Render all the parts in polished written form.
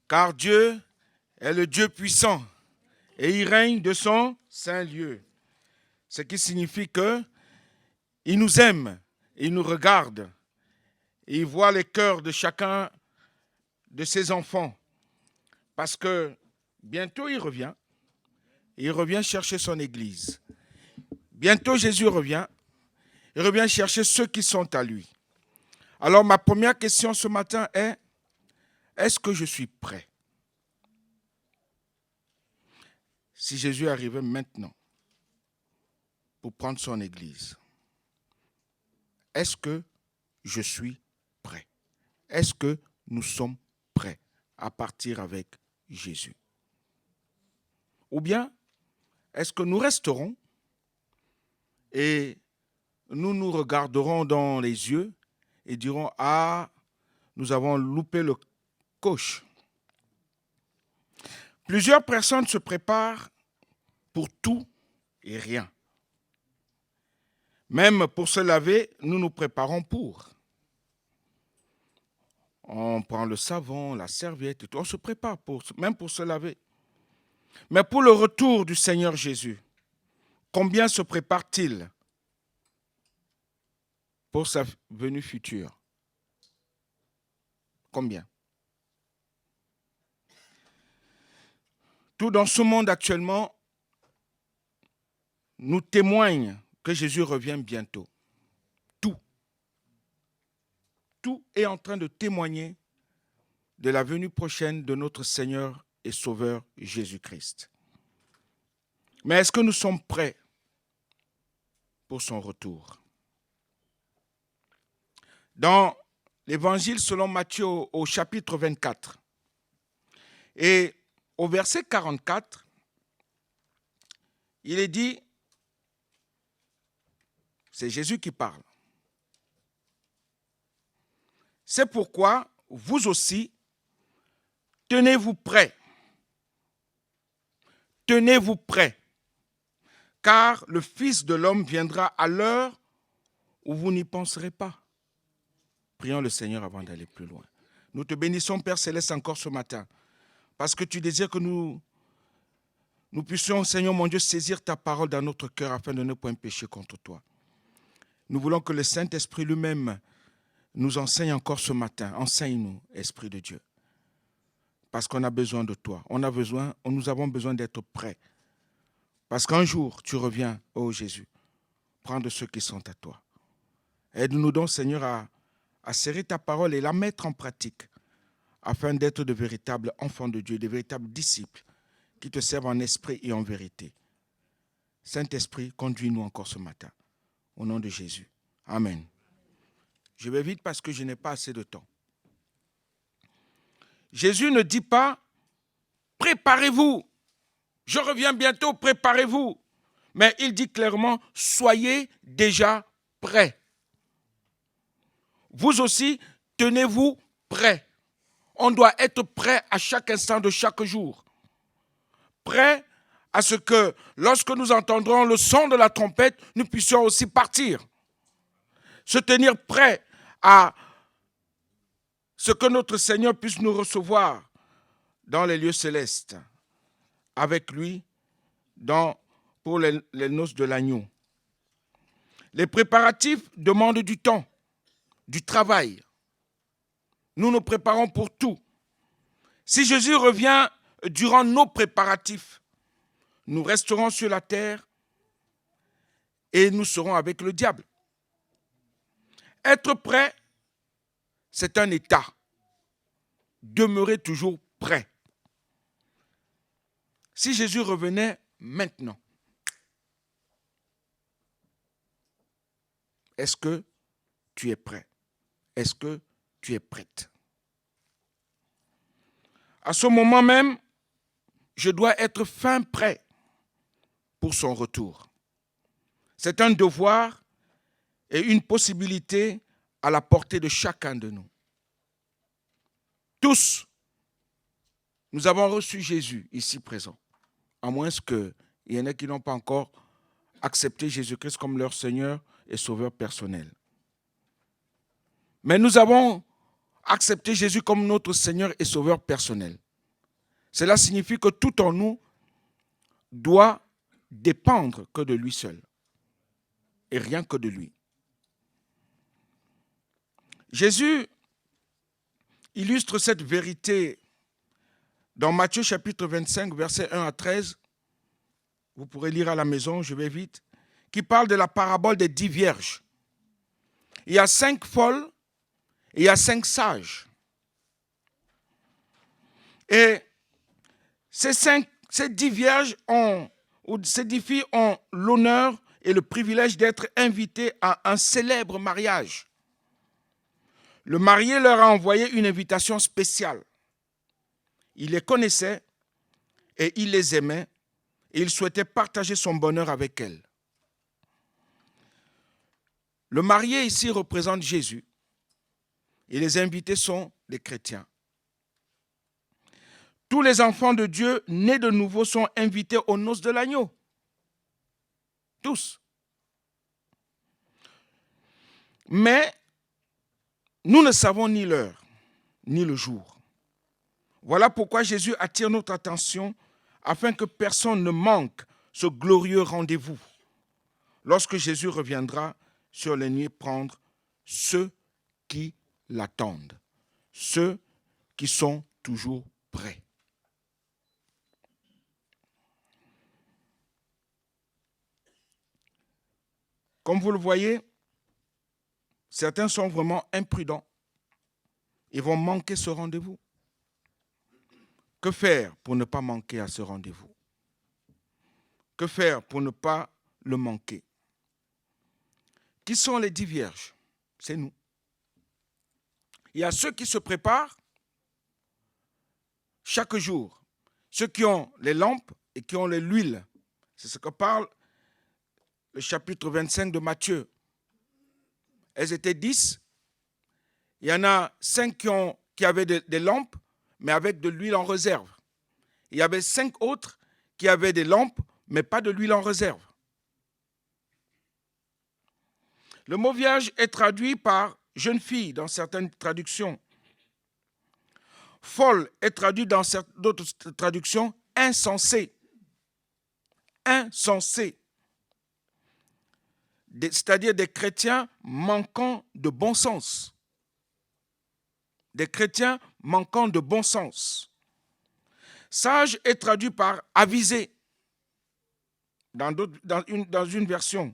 car Dieu est le Dieu puissant et il règne de son saint lieu. Ce qui signifie qu'il nous aime, il nous regarde, et il voit les cœurs de chacun de ses enfants. Parce que bientôt il revient chercher son Église. Bientôt Jésus revient, il revient chercher ceux qui sont à lui. Alors ma première question ce matin est, est-ce que je suis prêt? Si Jésus arrivait maintenant pour prendre son Église, est-ce que je suis prêt? Est-ce que nous sommes prêts à partir avec Jésus? Ou bien, est-ce que nous resterons et nous nous regarderons dans les yeux et dirons, ah, nous avons loupé le coche. Plusieurs personnes se préparent pour tout et rien. Même pour se laver, nous nous préparons pour. On prend le savon, la serviette, et tout. On se prépare même pour se laver. Mais pour le retour du Seigneur Jésus, combien se prépare-t-il pour sa venue future? Combien? Tout dans ce monde actuellement nous témoigne que Jésus revient bientôt. Tout est en train de témoigner de la venue prochaine de notre Seigneur et Sauveur Jésus-Christ. Mais est-ce que nous sommes prêts pour son retour? Dans l'Évangile selon Matthieu au chapitre 24 et au verset 44, il est dit, c'est Jésus qui parle. C'est pourquoi vous aussi, tenez-vous prêts. Tenez-vous prêts, car le Fils de l'homme viendra à l'heure où vous n'y penserez pas. Prions le Seigneur avant d'aller plus loin. Nous te bénissons, Père Céleste, encore ce matin, parce que tu désires que nous puissions, Seigneur mon Dieu, saisir ta parole dans notre cœur afin de ne point pécher contre toi. Nous voulons que le Saint-Esprit lui-même nous enseigne encore ce matin. Enseigne-nous, Esprit de Dieu. Parce qu'on a besoin de toi. Nous avons besoin d'être prêts. Parce qu'un jour, tu reviens, ô Jésus, prendre ceux qui sont à toi. Aide-nous donc, Seigneur, à serrer ta parole et la mettre en pratique, afin d'être de véritables enfants de Dieu, de véritables disciples, qui te servent en esprit et en vérité. Saint-Esprit, conduis-nous encore ce matin. Au nom de Jésus. Amen. Je vais vite parce que je n'ai pas assez de temps. Jésus ne dit pas, préparez-vous, je reviens bientôt, préparez-vous. Mais il dit clairement, soyez déjà prêts. Vous aussi, tenez-vous prêts. On doit être prêt à chaque instant de chaque jour. Prêt à ce que lorsque nous entendrons le son de la trompette, nous puissions aussi partir. Se tenir prêt à ce que notre Seigneur puisse nous recevoir dans les lieux célestes, avec lui pour les noces de l'agneau. Les préparatifs demandent du temps, du travail. Nous nous préparons pour tout. Si Jésus revient durant nos préparatifs, nous resterons sur la terre et nous serons avec le diable. Être prêt, c'est un état. Demeurer toujours prêt. Si Jésus revenait maintenant, est-ce que tu es prêt? Est-ce que tu es prête? À ce moment même, je dois être fin prêt pour son retour. C'est un devoir et une possibilité à la portée de chacun de nous. Tous, nous avons reçu Jésus ici présent, à moins qu'il y en ait qui n'ont pas encore accepté Jésus-Christ comme leur Seigneur et Sauveur personnel. Mais nous avons accepté Jésus comme notre Seigneur et Sauveur personnel. Cela signifie que tout en nous doit dépendre que de lui seul et rien que de lui. Jésus illustre cette vérité dans Matthieu chapitre 25, versets 1 à 13. Vous pourrez lire à la maison, je vais vite, qui parle de la parabole des 10 vierges. Il y a 5 folles et il y a 5 sages. Et ces 10 vierges ces 10 filles ont l'honneur et le privilège d'être invitées à un célèbre mariage. Le marié leur a envoyé une invitation spéciale. Il les connaissait et il les aimait et il souhaitait partager son bonheur avec elles. Le marié ici représente Jésus et les invités sont les chrétiens. Tous les enfants de Dieu nés de nouveau sont invités aux noces de l'agneau. Tous. Mais nous ne savons ni l'heure, ni le jour. Voilà pourquoi Jésus attire notre attention afin que personne ne manque ce glorieux rendez-vous lorsque Jésus reviendra sur les nuées prendre ceux qui l'attendent, ceux qui sont toujours prêts. Comme vous le voyez, certains sont vraiment imprudents. Ils vont manquer ce rendez-vous. Que faire pour ne pas manquer à ce rendez-vous? Que faire pour ne pas le manquer? Qui sont les 10 vierges? C'est nous. Il y a ceux qui se préparent chaque jour, ceux qui ont les lampes et qui ont l'huile. C'est ce que parle le chapitre 25 de Matthieu. Elles étaient 10. Il y en a 5 qui avaient des lampes, mais avec de l'huile en réserve. Il y avait 5 autres qui avaient des lampes, mais pas de l'huile en réserve. Le mot vierge est traduit par jeune fille dans certaines traductions. Folle est traduit dans d'autres traductions insensée. Insensée. C'est-à-dire des chrétiens manquant de bon sens. Des chrétiens manquant de bon sens. Sage est traduit par avisé dans une version.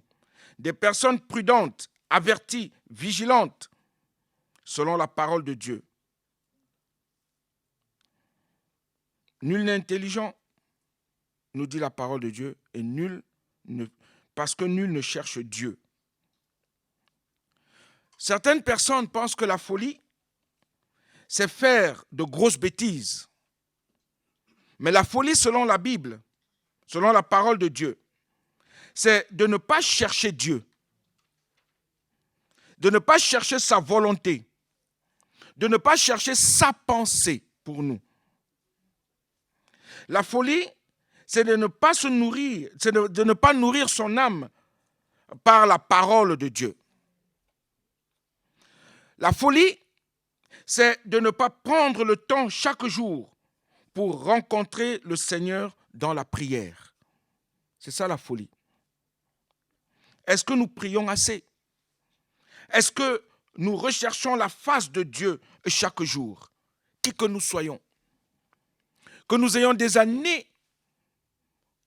Des personnes prudentes, averties, vigilantes, selon la parole de Dieu. Nul n'est intelligent, nous dit la parole de Dieu, et parce que nul ne cherche Dieu. Certaines personnes pensent que la folie, c'est faire de grosses bêtises. Mais la folie, selon la Bible, selon la parole de Dieu, c'est de ne pas chercher Dieu, de ne pas chercher sa volonté, de ne pas chercher sa pensée pour nous. La folie, c'est de ne pas se nourrir, c'est de ne pas nourrir son âme par la parole de Dieu. La folie, c'est de ne pas prendre le temps chaque jour pour rencontrer le Seigneur dans la prière. C'est ça la folie. Est-ce que nous prions assez? Est-ce que nous recherchons la face de Dieu chaque jour, qui que nous soyons? Que nous ayons des années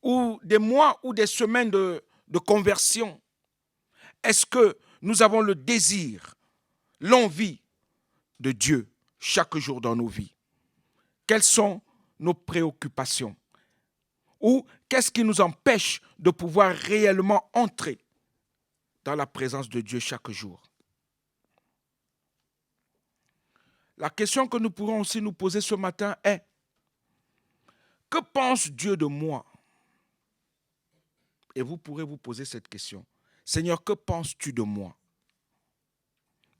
ou des mois ou des semaines de conversion. Est-ce que nous avons le désir, l'envie de Dieu chaque jour dans nos vies? Quelles sont nos préoccupations? Ou qu'est-ce qui nous empêche de pouvoir réellement entrer dans la présence de Dieu chaque jour? La question que nous pourrons aussi nous poser ce matin est: que pense Dieu de moi? Et vous pourrez vous poser cette question. Seigneur, que penses-tu de moi,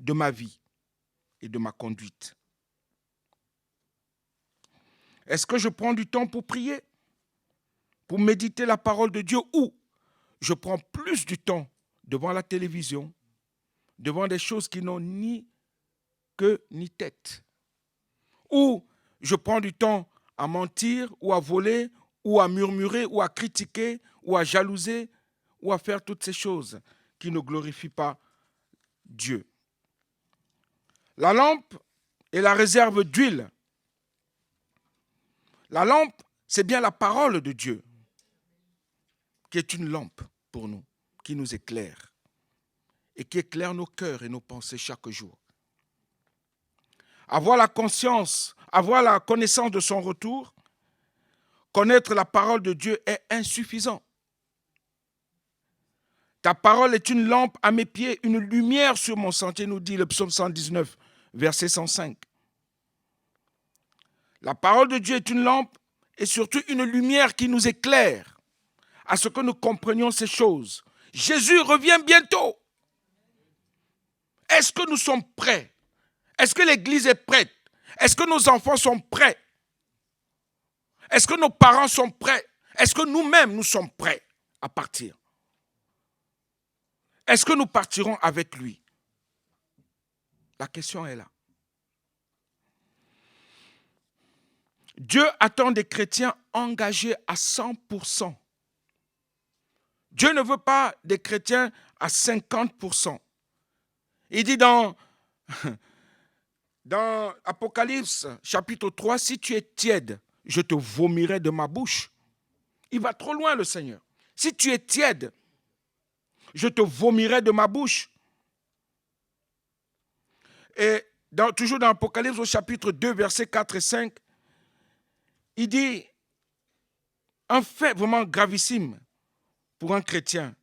de ma vie et de ma conduite? Est-ce que je prends du temps pour prier, pour méditer la parole de Dieu, ou je prends plus du temps devant la télévision, devant des choses qui n'ont ni queue ni tête? Ou je prends du temps à mentir ou à voler ou à murmurer ou à critiquer ou à jalouser ou à faire toutes ces choses qui ne glorifient pas Dieu. La lampe est la réserve d'huile. La lampe, c'est bien la parole de Dieu qui est une lampe pour nous, qui nous éclaire et qui éclaire nos cœurs et nos pensées chaque jour. Avoir la conscience, avoir la connaissance de son retour, connaître la parole de Dieu est insuffisant. Ta parole est une lampe à mes pieds, une lumière sur mon sentier, nous dit le psaume 119, verset 105. La parole de Dieu est une lampe et surtout une lumière qui nous éclaire à ce que nous comprenions ces choses. Jésus revient bientôt. Est-ce que nous sommes prêts? Est-ce que l'Église est prête? Est-ce que nos enfants sont prêts? Est-ce que nos parents sont prêts? Est-ce que nous-mêmes, nous sommes prêts à partir? Est-ce que nous partirons avec lui? La question est là. Dieu attend des chrétiens engagés à 100%. Dieu ne veut pas des chrétiens à 50%. Il dit dans Apocalypse chapitre 3, si tu es tiède, je te vomirai de ma bouche. Il va trop loin le Seigneur. Si tu es tiède, je te vomirai de ma bouche. Et toujours dans Apocalypse au chapitre 2, versets 4 et 5, il dit un fait vraiment gravissime pour un chrétien.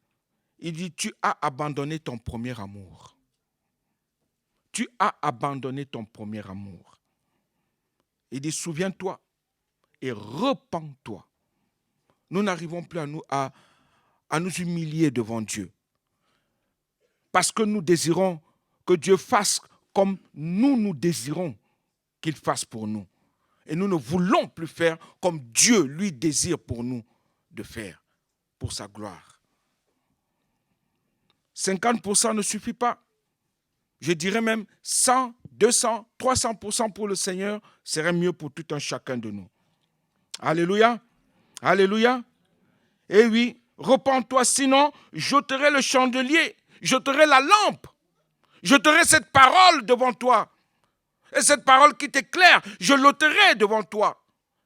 Il dit, tu as abandonné ton premier amour. Tu as abandonné ton premier amour. Il dit, souviens-toi et repens-toi. Nous n'arrivons plus à nous humilier devant Dieu. Parce que nous désirons que Dieu fasse comme nous désirons qu'il fasse pour nous. Et nous ne voulons plus faire comme Dieu, lui, désire pour nous de faire, pour sa gloire. 50% ne suffit pas. Je dirais même 100, 200, 300% pour le Seigneur serait mieux pour tout un chacun de nous. Alléluia. Alléluia. Et oui, repens-toi, sinon j'ôterai le chandelier, j'ôterai la lampe, j'ôterai cette parole devant toi. Et cette parole qui t'éclaire, je l'ôterai devant toi.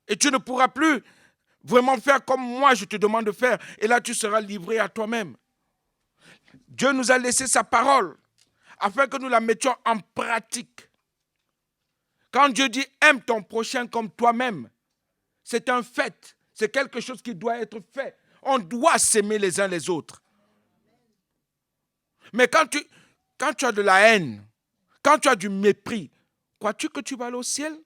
Et tu ne pourras plus vraiment faire comme moi je te demande de faire. Et là, tu seras livré à toi-même. Dieu nous a laissé sa parole afin que nous la mettions en pratique. Quand Dieu dit « aime ton prochain comme toi-même », c'est un fait. C'est quelque chose qui doit être fait. On doit s'aimer les uns les autres. Mais quand tu as de la haine, quand tu as du mépris, crois-tu que tu vas aller au ciel?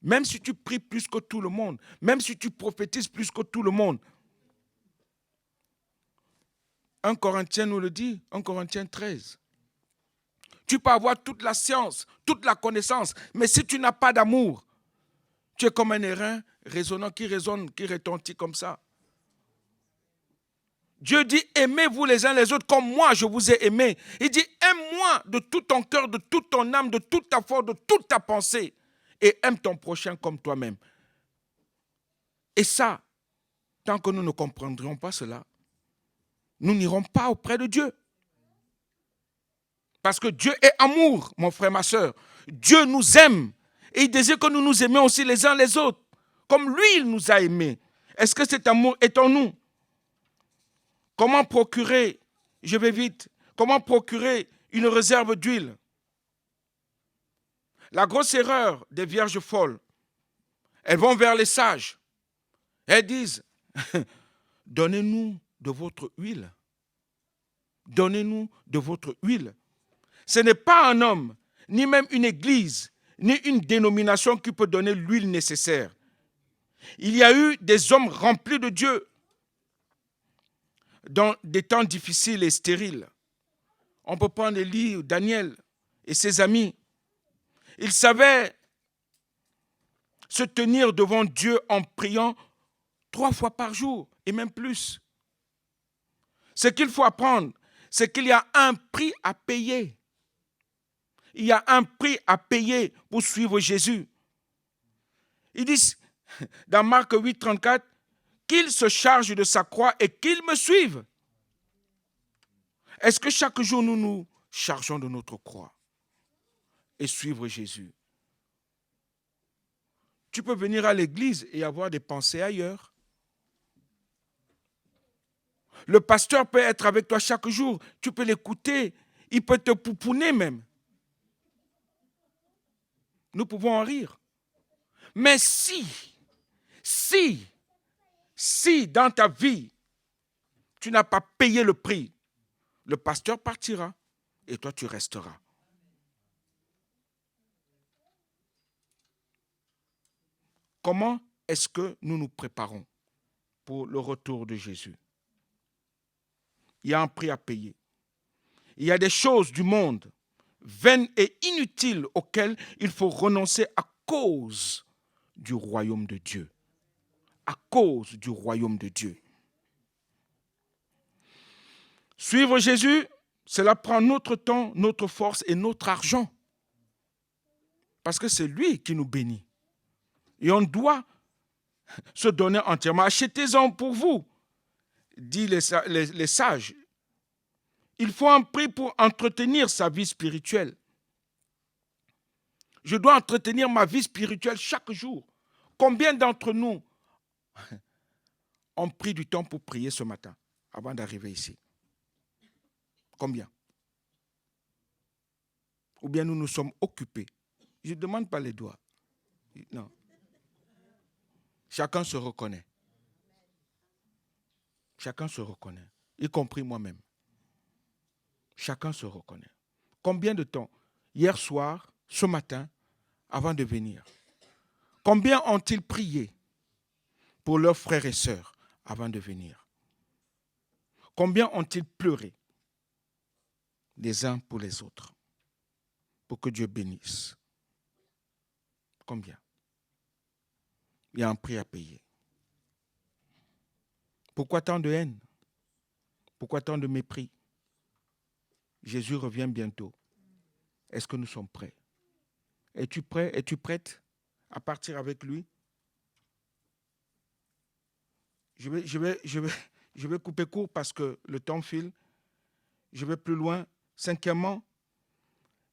Même si tu pries plus que tout le monde, même si tu prophétises plus que tout le monde. 1 Corinthiens nous le dit, 1 Corinthiens 13. Tu peux avoir toute la science, toute la connaissance, mais si tu n'as pas d'amour, tu es comme un airain résonnant qui résonne, qui retentit comme ça. Dieu dit, aimez-vous les uns les autres comme moi je vous ai aimé. Il dit, aime-moi de tout ton cœur, de toute ton âme, de toute ta force, de toute ta pensée. Et aime ton prochain comme toi-même. Et ça, tant que nous ne comprendrons pas cela, nous n'irons pas auprès de Dieu. Parce que Dieu est amour, mon frère, ma soeur. Dieu nous aime. Et il désire que nous nous aimions aussi les uns les autres. Comme lui, il nous a aimés. Est-ce que cet amour est en nous? Comment procurer, je vais vite, comment procurer une réserve d'huile? La grosse erreur des vierges folles, elles vont vers les sages. Elles disent, donnez-nous de votre huile. Donnez-nous de votre huile. Ce n'est pas un homme, ni même une église, ni une dénomination qui peut donner l'huile nécessaire. Il y a eu des hommes remplis de Dieu dans des temps difficiles et stériles. On peut prendre Élie ou Daniel et ses amis. Ils savaient se tenir devant Dieu en priant 3 fois par jour et même plus. Ce qu'il faut apprendre, c'est qu'il y a un prix à payer. Il y a un prix à payer pour suivre Jésus. Ils disent, dans Marc 8, 34, qu'il se charge de sa croix et qu'il me suive. Est-ce que chaque jour nous nous chargeons de notre croix et suivre Jésus? Tu peux venir à l'église et avoir des pensées ailleurs. Le pasteur peut être avec toi chaque jour. Tu peux l'écouter. Il peut te pouponner même. Nous pouvons en rire. Mais si dans ta vie, tu n'as pas payé le prix, le pasteur partira et toi tu resteras. Comment est-ce que nous nous préparons pour le retour de Jésus? Il y a un prix à payer. Il y a des choses du monde vaines et inutiles auxquelles il faut renoncer à cause du royaume de Dieu. À cause du royaume de Dieu. Suivre Jésus, cela prend notre temps, notre force et notre argent. Parce que c'est lui qui nous bénit. Et on doit se donner entièrement. Achetez-en pour vous, dit les sages. Il faut un prix pour entretenir sa vie spirituelle. Je dois entretenir ma vie spirituelle chaque jour. Combien d'entre nous ont pris du temps pour prier ce matin avant d'arriver ici? Combien? Ou bien nous nous sommes occupés? Je ne demande pas les doigts. Non. Chacun se reconnaît. Chacun se reconnaît, y compris moi-même. Chacun se reconnaît. Combien de temps? Hier soir, ce matin, avant de venir. Combien ont-ils prié pour leurs frères et sœurs avant de venir? Combien ont-ils pleuré les uns pour les autres pour que Dieu bénisse? Combien? Il y a un prix à payer. Pourquoi tant de haine? Pourquoi tant de mépris? Jésus revient bientôt. Est-ce que nous sommes prêts? Es-tu prêt? Es-tu prête à partir avec lui? Je vais couper court parce que le temps file. Je vais plus loin. Cinquièmement,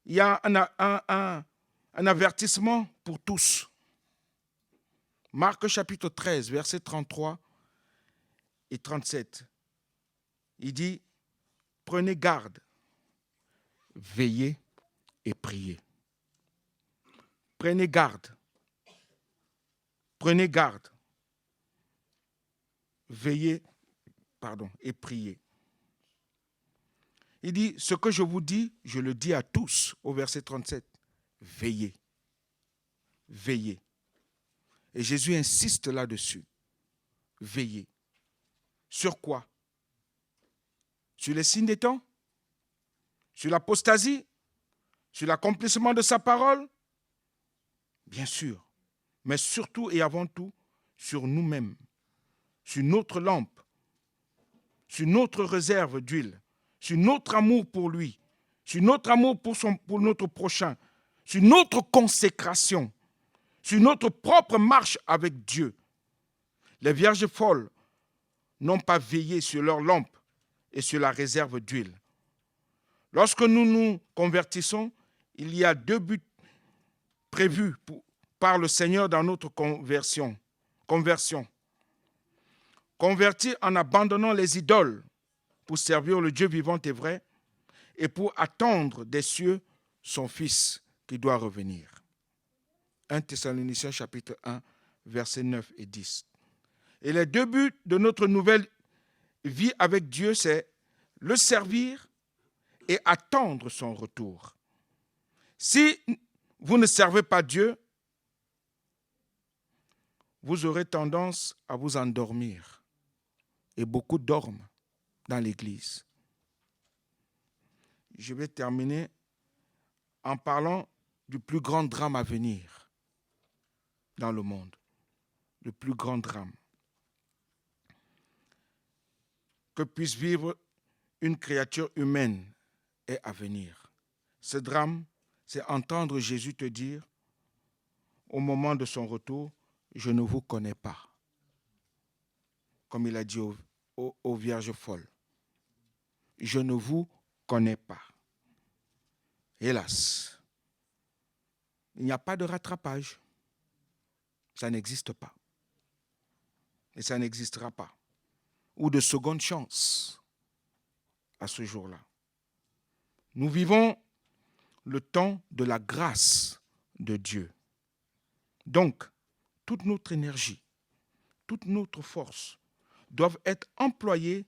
il y a un avertissement pour tous. Marc chapitre 13, versets 33 et 37. Il dit, prenez garde, veillez et priez. Prenez garde. Prenez garde. Veillez, et priez. Il dit, ce que je vous dis, je le dis à tous, au verset 37. Veillez. Veillez. Et Jésus insiste là-dessus. Veillez. Sur quoi? Sur les signes des temps? Sur l'apostasie? Sur l'accomplissement de sa parole? Bien sûr. Mais surtout et avant tout, sur nous-mêmes. Sur notre lampe. Sur notre réserve d'huile. Sur notre amour pour lui. Sur notre amour pour notre prochain. Sur notre consécration. Sur notre propre marche avec Dieu. Les vierges folles n'ont pas veillé sur leur lampe et sur la réserve d'huile. Lorsque nous nous convertissons, il y a 2 buts prévus par le Seigneur dans notre conversion. Convertir en abandonnant les idoles pour servir le Dieu vivant et vrai et pour attendre des cieux son Fils qui doit revenir. 1 Thessaloniciens chapitre 1, versets 9 et 10. Et les 2 buts de notre nouvelle vie avec Dieu, c'est le servir et attendre son retour. Si vous ne servez pas Dieu, vous aurez tendance à vous endormir. Et beaucoup dorment dans l'église. Je vais terminer en parlant du plus grand drame à venir dans le monde. Le plus grand drame que puisse vivre une créature humaine est à venir. Ce drame, c'est entendre Jésus te dire, au moment de son retour, je ne vous connais pas. Comme il a dit aux vierges folles. Je ne vous connais pas. Hélas, il n'y a pas de rattrapage. Ça n'existe pas. Et ça n'existera pas. Ou de seconde chance à ce jour-là. Nous vivons le temps de la grâce de Dieu. Donc, toute notre énergie, toute notre force doivent être employées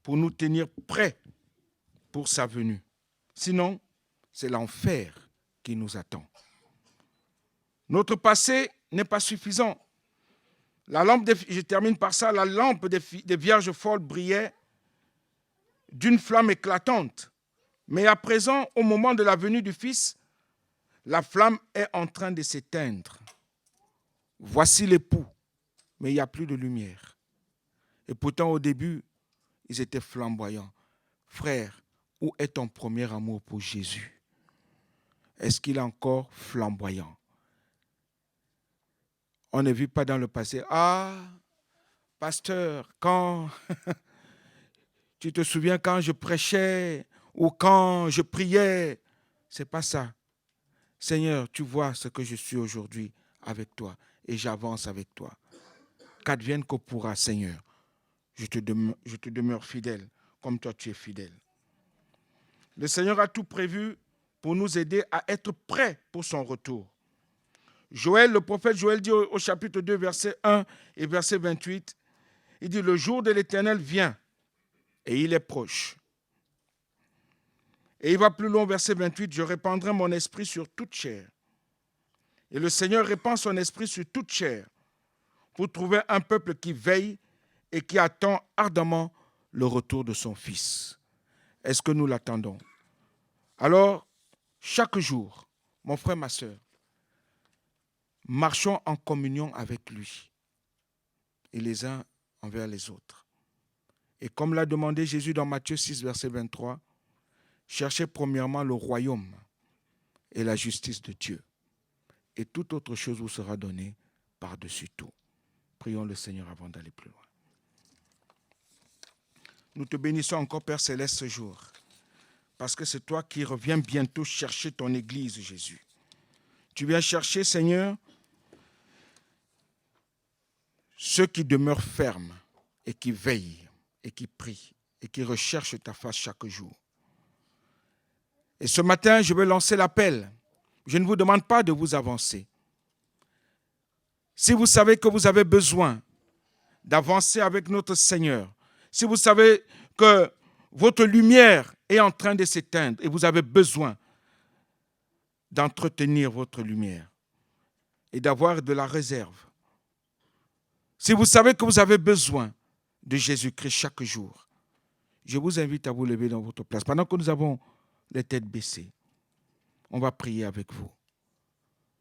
pour nous tenir prêts pour sa venue. Sinon, c'est l'enfer qui nous attend. Notre passé n'est pas suffisant. Je termine par ça, la lampe des vierges folles brillait d'une flamme éclatante. Mais à présent, au moment de la venue du Fils, la flamme est en train de s'éteindre. Voici l'époux, mais il n'y a plus de lumière. Et pourtant, au début, ils étaient flamboyants. Frère, où est ton premier amour pour Jésus? Est-ce qu'il est encore flamboyant? On ne vit pas dans le passé. Ah, pasteur, quand tu te souviens quand je prêchais ou quand je priais? C'est pas ça. Seigneur, tu vois ce que je suis aujourd'hui avec toi et j'avance avec toi. Qu'advienne que pourra, Seigneur, je te demeure fidèle comme toi tu es fidèle. Le Seigneur a tout prévu pour nous aider à être prêts pour son retour. Joël, le prophète Joël dit au chapitre 2, verset 1 et verset 28, il dit, le jour de l'Éternel vient et il est proche. Et il va plus loin, verset 28, je répandrai mon esprit sur toute chair. Et le Seigneur répand son esprit sur toute chair pour trouver un peuple qui veille et qui attend ardemment le retour de son Fils. Est-ce que nous l'attendons? Alors, chaque jour, mon frère, ma soeur, marchons en communion avec lui et les uns envers les autres. Et comme l'a demandé Jésus dans Matthieu 6, verset 23, cherchez premièrement le royaume et la justice de Dieu. Et toute autre chose vous sera donnée par-dessus tout. Prions le Seigneur avant d'aller plus loin. Nous te bénissons encore, Père Céleste, ce jour, parce que c'est toi qui reviens bientôt chercher ton Église, Jésus. Tu viens chercher, Seigneur, ceux qui demeurent fermes et qui veillent et qui prient et qui recherchent ta face chaque jour. Et ce matin, je veux lancer l'appel. Je ne vous demande pas de vous avancer. Si vous savez que vous avez besoin d'avancer avec notre Seigneur, si vous savez que votre lumière est en train de s'éteindre et vous avez besoin d'entretenir votre lumière et d'avoir de la réserve, si vous savez que vous avez besoin de Jésus-Christ chaque jour, je vous invite à vous lever dans votre place. Pendant que nous avons les têtes baissées, on va prier avec vous.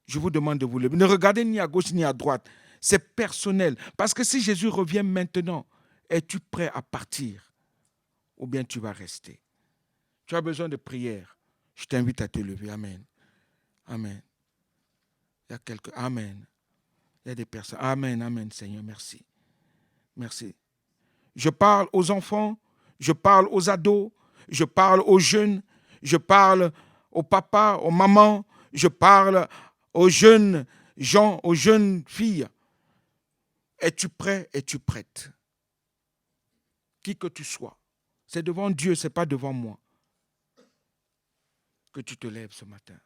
Je vous demande de vous lever. Ne regardez ni à gauche ni à droite. C'est personnel. Parce que si Jésus revient maintenant, es-tu prêt à partir? Ou bien tu vas rester? Tu as besoin de prière. Je t'invite à te lever. Amen. Amen. Il y a quelques... Amen. Il y a des personnes. Amen, amen, Seigneur. Merci. Merci. Je parle aux enfants. Je parle aux ados. Je parle aux jeunes. Je parle aux papas, aux mamans. Je parle aux jeunes gens, aux jeunes filles. Es-tu prêt? Es-tu prête? Qui que tu sois. C'est devant Dieu, ce n'est pas devant moi que tu te lèves ce matin.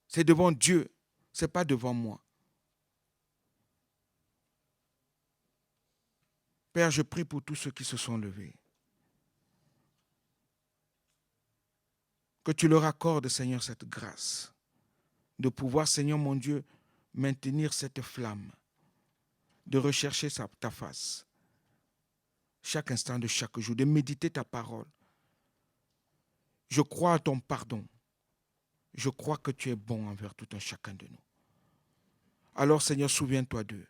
C'est devant Dieu, ce n'est pas devant moi. Père, je prie pour tous ceux qui se sont levés. Que tu leur accordes, Seigneur, cette grâce de pouvoir, Seigneur mon Dieu, maintenir cette flamme, de rechercher ta face chaque instant de chaque jour, de méditer ta parole. Je crois à ton pardon. Je crois que tu es bon envers tout un chacun de nous. Alors, Seigneur, souviens-toi d'eux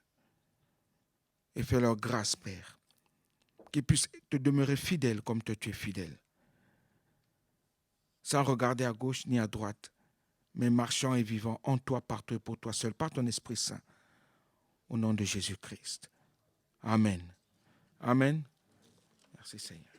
et fais leur grâce, Père, qu'ils puissent te demeurer fidèles comme toi tu es fidèle, sans regarder à gauche ni à droite, mais marchant et vivant en toi, par toi et pour toi seul, par ton Esprit Saint, au nom de Jésus-Christ. Amen. Amen. Merci Seigneur.